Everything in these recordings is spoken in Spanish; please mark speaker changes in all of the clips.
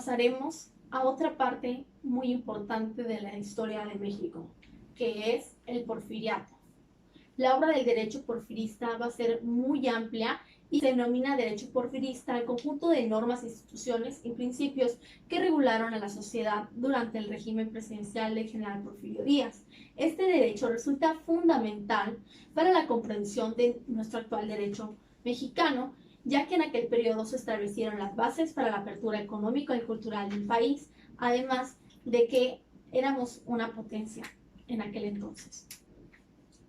Speaker 1: pasaremos a otra parte muy importante de la historia de México, que es el porfiriato. La obra del derecho porfirista va a ser muy amplia y se denomina derecho porfirista al conjunto de normas, instituciones y principios que regularon a la sociedad durante el régimen presidencial del general Porfirio Díaz. Este derecho resulta fundamental para la comprensión de nuestro actual derecho mexicano, ya que en aquel periodo se establecieron las bases para la apertura económica y cultural del país, además de que éramos una potencia en aquel entonces.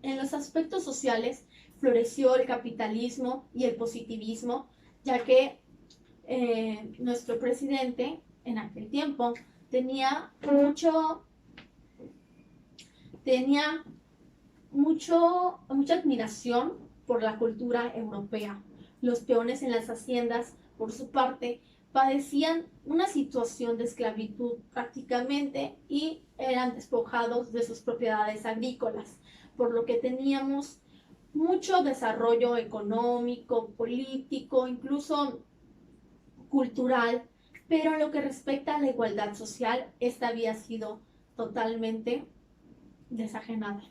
Speaker 1: En los aspectos sociales floreció el capitalismo y el positivismo, ya que nuestro presidente en aquel tiempo tenía mucha admiración por la cultura europea. Los peones en las haciendas, por su parte, padecían una situación de esclavitud prácticamente y eran despojados de sus propiedades agrícolas, por lo que teníamos mucho desarrollo económico, político, incluso cultural, pero en lo que respecta a la igualdad social, esta había sido totalmente desajenada.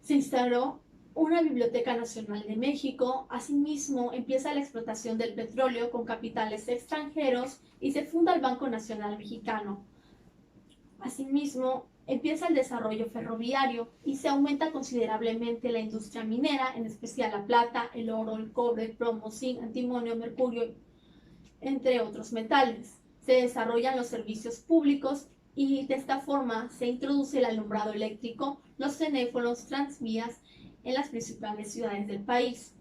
Speaker 1: Se instaló una Biblioteca Nacional de México, asimismo empieza la explotación del petróleo con capitales extranjeros y se funda el Banco Nacional Mexicano. Asimismo, empieza el desarrollo ferroviario y se aumenta considerablemente la industria minera, en especial la plata, el oro, el cobre, el plomo, zinc, antimonio, mercurio, entre otros metales. Se desarrollan los servicios públicos y de esta forma se introduce el alumbrado eléctrico, los teléfonos, tranvías en las principales ciudades del país.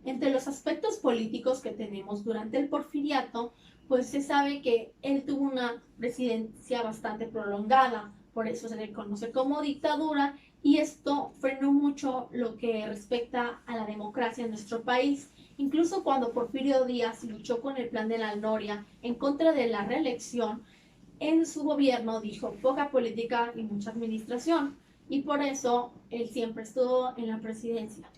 Speaker 1: Entre los aspectos políticos que tenemos durante el porfiriato, pues se sabe que él tuvo una presidencia bastante prolongada, por eso se le conoce como dictadura, y esto frenó mucho lo que respecta a la democracia en nuestro país. Incluso cuando Porfirio Díaz luchó con el Plan de la Noria en contra de la reelección, en su gobierno dijo poca política y mucha administración, y por eso él siempre estuvo en la presidencia.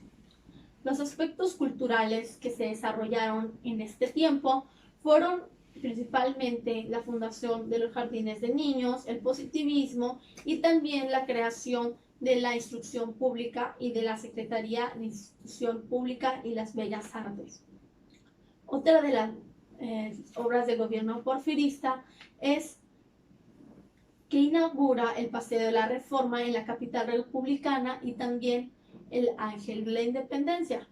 Speaker 1: Los aspectos culturales que se desarrollaron en este tiempo fueron principalmente la fundación de los jardines de niños, el positivismo y también la creación de la instrucción pública y de la Secretaría de Instrucción Pública y las Bellas Artes. Otra de las obras de gobierno porfirista es que inaugura el Paseo de la Reforma en la capital republicana y también el Ángel de la Independencia.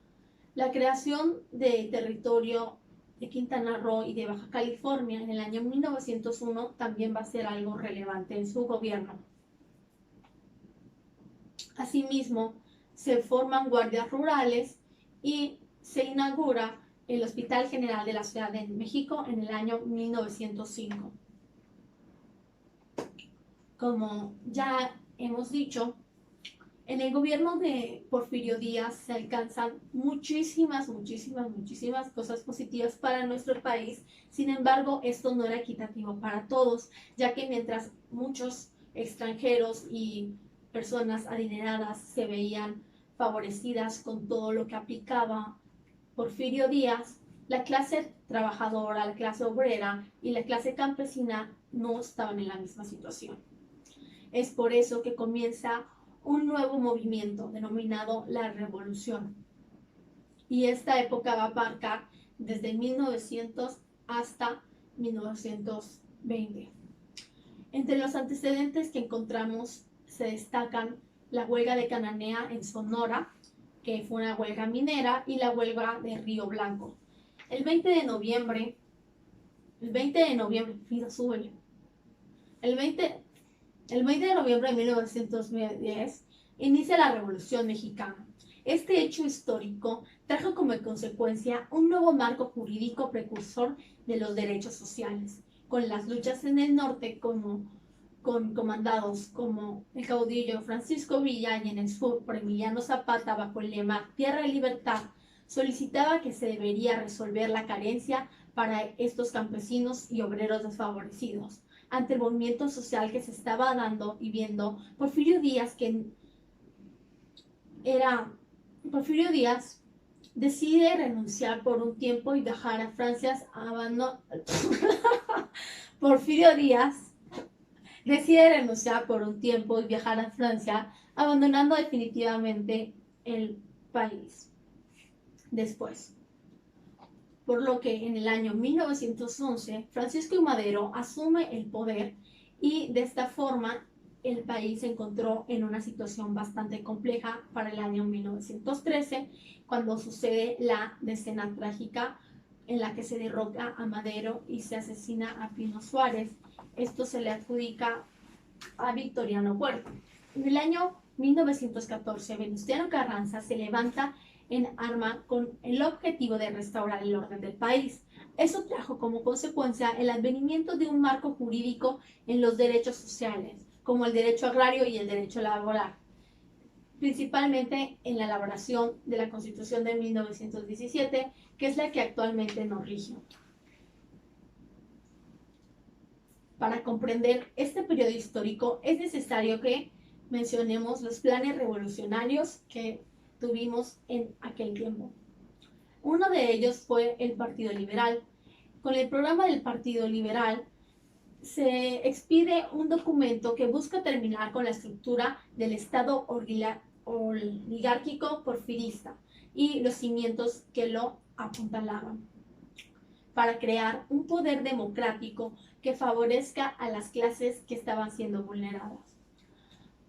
Speaker 1: La creación del territorio de Quintana Roo y de Baja California en el año 1901 también va a ser algo relevante en su gobierno. Asimismo, se forman guardias rurales y se inaugura el Hospital General de la Ciudad de México en el año 1905. Como ya hemos dicho, en el gobierno de Porfirio Díaz se alcanzan muchísimas cosas positivas para nuestro país. Sin embargo, esto no era equitativo para todos, ya que mientras muchos extranjeros y personas adineradas se veían favorecidas con todo lo que aplicaba Porfirio Díaz, la clase trabajadora, la clase obrera y la clase campesina no estaban en la misma situación. Es por eso que comienza un nuevo movimiento denominado la Revolución. Y esta época va a abarcar desde 1900 hasta 1920. Entre los antecedentes que encontramos se destacan la huelga de Cananea en Sonora, que fue una huelga minera, y la huelga de Río Blanco. El 20 de noviembre, el 20 de noviembre de 1910 inicia la Revolución Mexicana. Este hecho histórico trajo como consecuencia un nuevo marco jurídico precursor de los derechos sociales, con las luchas en el norte con comandados como el caudillo Francisco Villa y en el sur por Emiliano Zapata bajo el lema Tierra y Libertad, solicitaba que se debería resolver la carencia para estos campesinos y obreros desfavorecidos. Ante el movimiento social que se estaba dando y viendo, Porfirio Díaz decide renunciar por un tiempo y viajar a Francia Porfirio Díaz decide renunciar por un tiempo y viajar a Francia, abandonando definitivamente el país. Después, por lo que en el año 1911 Francisco I. Madero asume el poder y de esta forma el país se encontró en una situación bastante compleja para el año 1913, cuando sucede la decena trágica en la que se derroca a Madero y se asesina a Pino Suárez. Esto se le adjudica a Victoriano Huerta. En el año 1914, Venustiano Carranza se levanta en arma con el objetivo de restaurar el orden del país. Eso trajo como consecuencia el advenimiento de un marco jurídico en los derechos sociales, como el derecho agrario y el derecho laboral, principalmente en la elaboración de la Constitución de 1917, que es la que actualmente nos rige. Para comprender este periodo histórico es necesario que mencionemos los planes revolucionarios que tuvimos en aquel tiempo. Uno de ellos fue el Partido Liberal. Con el programa del Partido Liberal se expide un documento que busca terminar con la estructura del Estado oligárquico porfirista y los cimientos que lo apuntalaban, para crear un poder democrático que favorezca a las clases que estaban siendo vulneradas.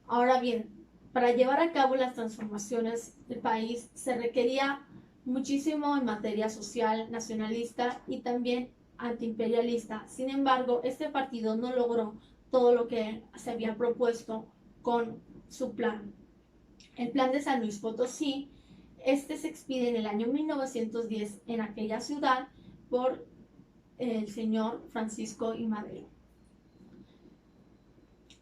Speaker 1: Ahora bien, para llevar a cabo las transformaciones del país se requería muchísimo en materia social, nacionalista y también antiimperialista. Sin embargo, este partido no logró todo lo que se había propuesto con su plan. El plan de San Luis Potosí, este se expide en el año 1910 en aquella ciudad por el señor Francisco I. Madero.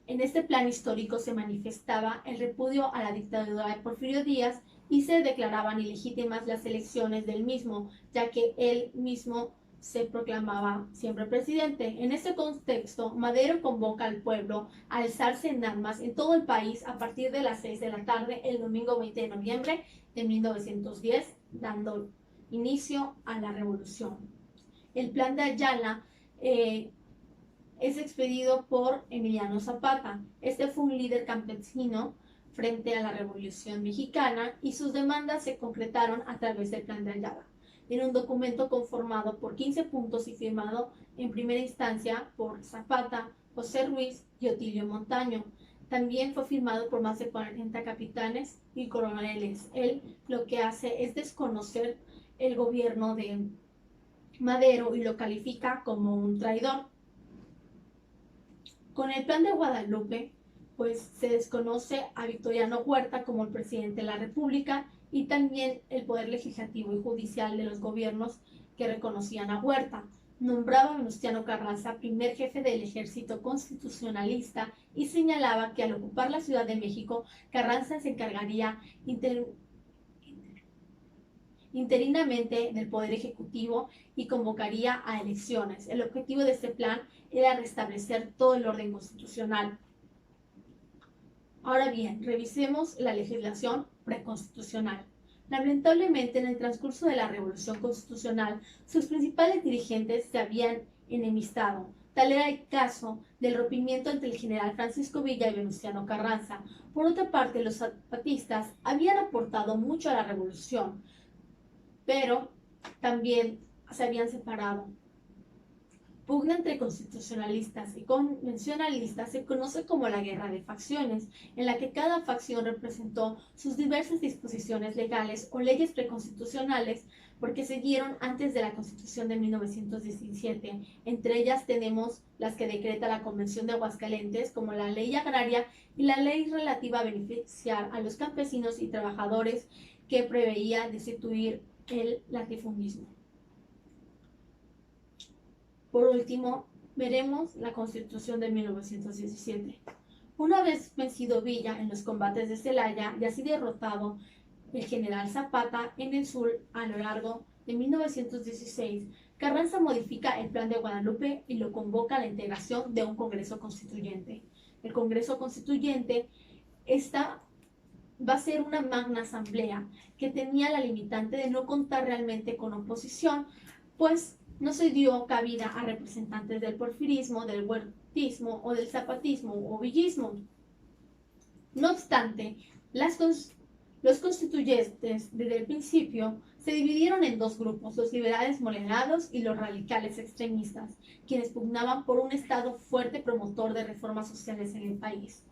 Speaker 1: En este plan histórico se manifestaba el repudio a la dictadura de Porfirio Díaz y se declaraban ilegítimas las elecciones del mismo, ya que él mismo se proclamaba siempre presidente. En este contexto, Madero convoca al pueblo a alzarse en armas en todo el país a partir de las 6 de la tarde el domingo 20 de noviembre de 1910, dando inicio a la revolución. El plan de Ayala es expedido por Emiliano Zapata. Este fue un líder campesino frente a la Revolución Mexicana y sus demandas se concretaron a través del Plan de Ayala, en un documento conformado por 15 puntos y firmado en primera instancia por Zapata, José Ruiz y Otilio Montaño. También fue firmado por más de 40 capitanes y coroneles. Él lo que hace es desconocer el gobierno de Madero y lo califica como un traidor. Con el Plan de Guadalupe, pues se desconoce a Victoriano Huerta como el presidente de la República y también el poder legislativo y judicial de los gobiernos que reconocían a Huerta. Nombraba a Venustiano Carranza primer jefe del ejército constitucionalista y señalaba que al ocupar la Ciudad de México, Carranza se encargaría interinamente del Poder Ejecutivo y convocaría a elecciones. El objetivo de este plan era restablecer todo el orden constitucional. Ahora bien, revisemos la legislación preconstitucional. Lamentablemente, en el transcurso de la Revolución Constitucional, sus principales dirigentes se habían enemistado. Tal era el caso del rompimiento entre el general Francisco Villa y Venustiano Carranza. Por otra parte, los zapatistas habían aportado mucho a la revolución, pero también se habían separado. Pugna entre constitucionalistas y convencionalistas se conoce como la guerra de facciones, en la que cada facción representó sus diversas disposiciones legales o leyes preconstitucionales porque se dieron antes de la Constitución de 1917. Entre ellas tenemos las que decreta la Convención de Aguascalientes, como la Ley Agraria y la ley relativa a beneficiar a los campesinos y trabajadores, que preveía destituir el latifundismo. Por último, veremos la Constitución de 1917. Una vez vencido Villa en los combates de Celaya y así derrotado el general Zapata en el sur a lo largo de 1916, Carranza modifica el Plan de Guadalupe y lo convoca a la integración de un Congreso Constituyente. El Congreso Constituyente está va a ser una magna asamblea que tenía la limitante de no contar realmente con oposición, pues no se dio cabida a representantes del porfirismo, del huertismo o del zapatismo o villismo. No obstante, los constituyentes desde el principio se dividieron en dos grupos, los liberales moderados y los radicales extremistas, quienes pugnaban por un Estado fuerte promotor de reformas sociales en el país.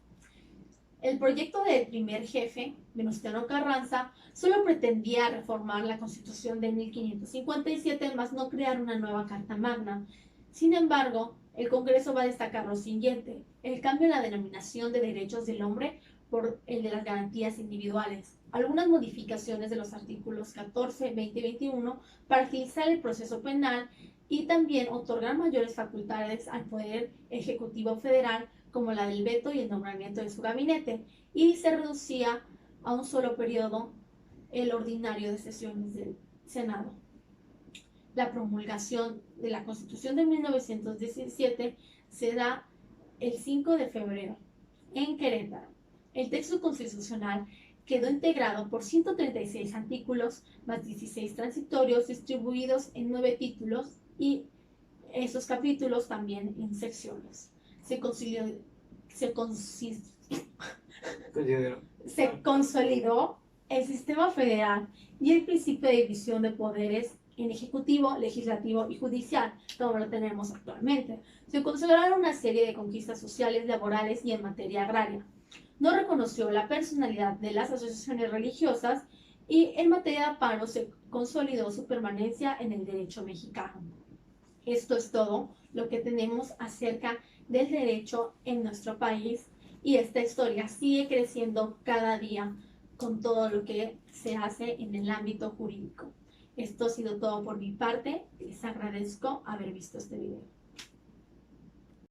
Speaker 1: El proyecto del primer jefe, Venustiano Carranza, solo pretendía reformar la Constitución de 1557, más no crear una nueva Carta Magna. Sin embargo, el Congreso va a destacar lo siguiente: el cambio en la denominación de derechos del hombre por el de las garantías individuales, algunas modificaciones de los artículos 14, 20 y 21 para agilizar el proceso penal y también otorgar mayores facultades al Poder Ejecutivo Federal, como la del veto y el nombramiento de su gabinete, y se reducía a un solo periodo el ordinario de sesiones del Senado. La promulgación de la Constitución de 1917 se da el 5 de febrero en Querétaro. El texto constitucional quedó integrado por 136 artículos más 16 transitorios distribuidos en 9 títulos y esos capítulos también en secciones. Se consolidó el sistema federal y el principio de división de poderes en ejecutivo, legislativo y judicial, como lo tenemos actualmente. Se consideraron una serie de conquistas sociales, laborales y en materia agraria. No reconoció la personalidad de las asociaciones religiosas y en materia de amparo se consolidó su permanencia en el derecho mexicano. Esto es todo lo que tenemos acerca del derecho en nuestro país, y esta historia sigue creciendo cada día con todo lo que se hace en el ámbito jurídico. Esto ha sido todo por mi parte. Les agradezco haber visto este video.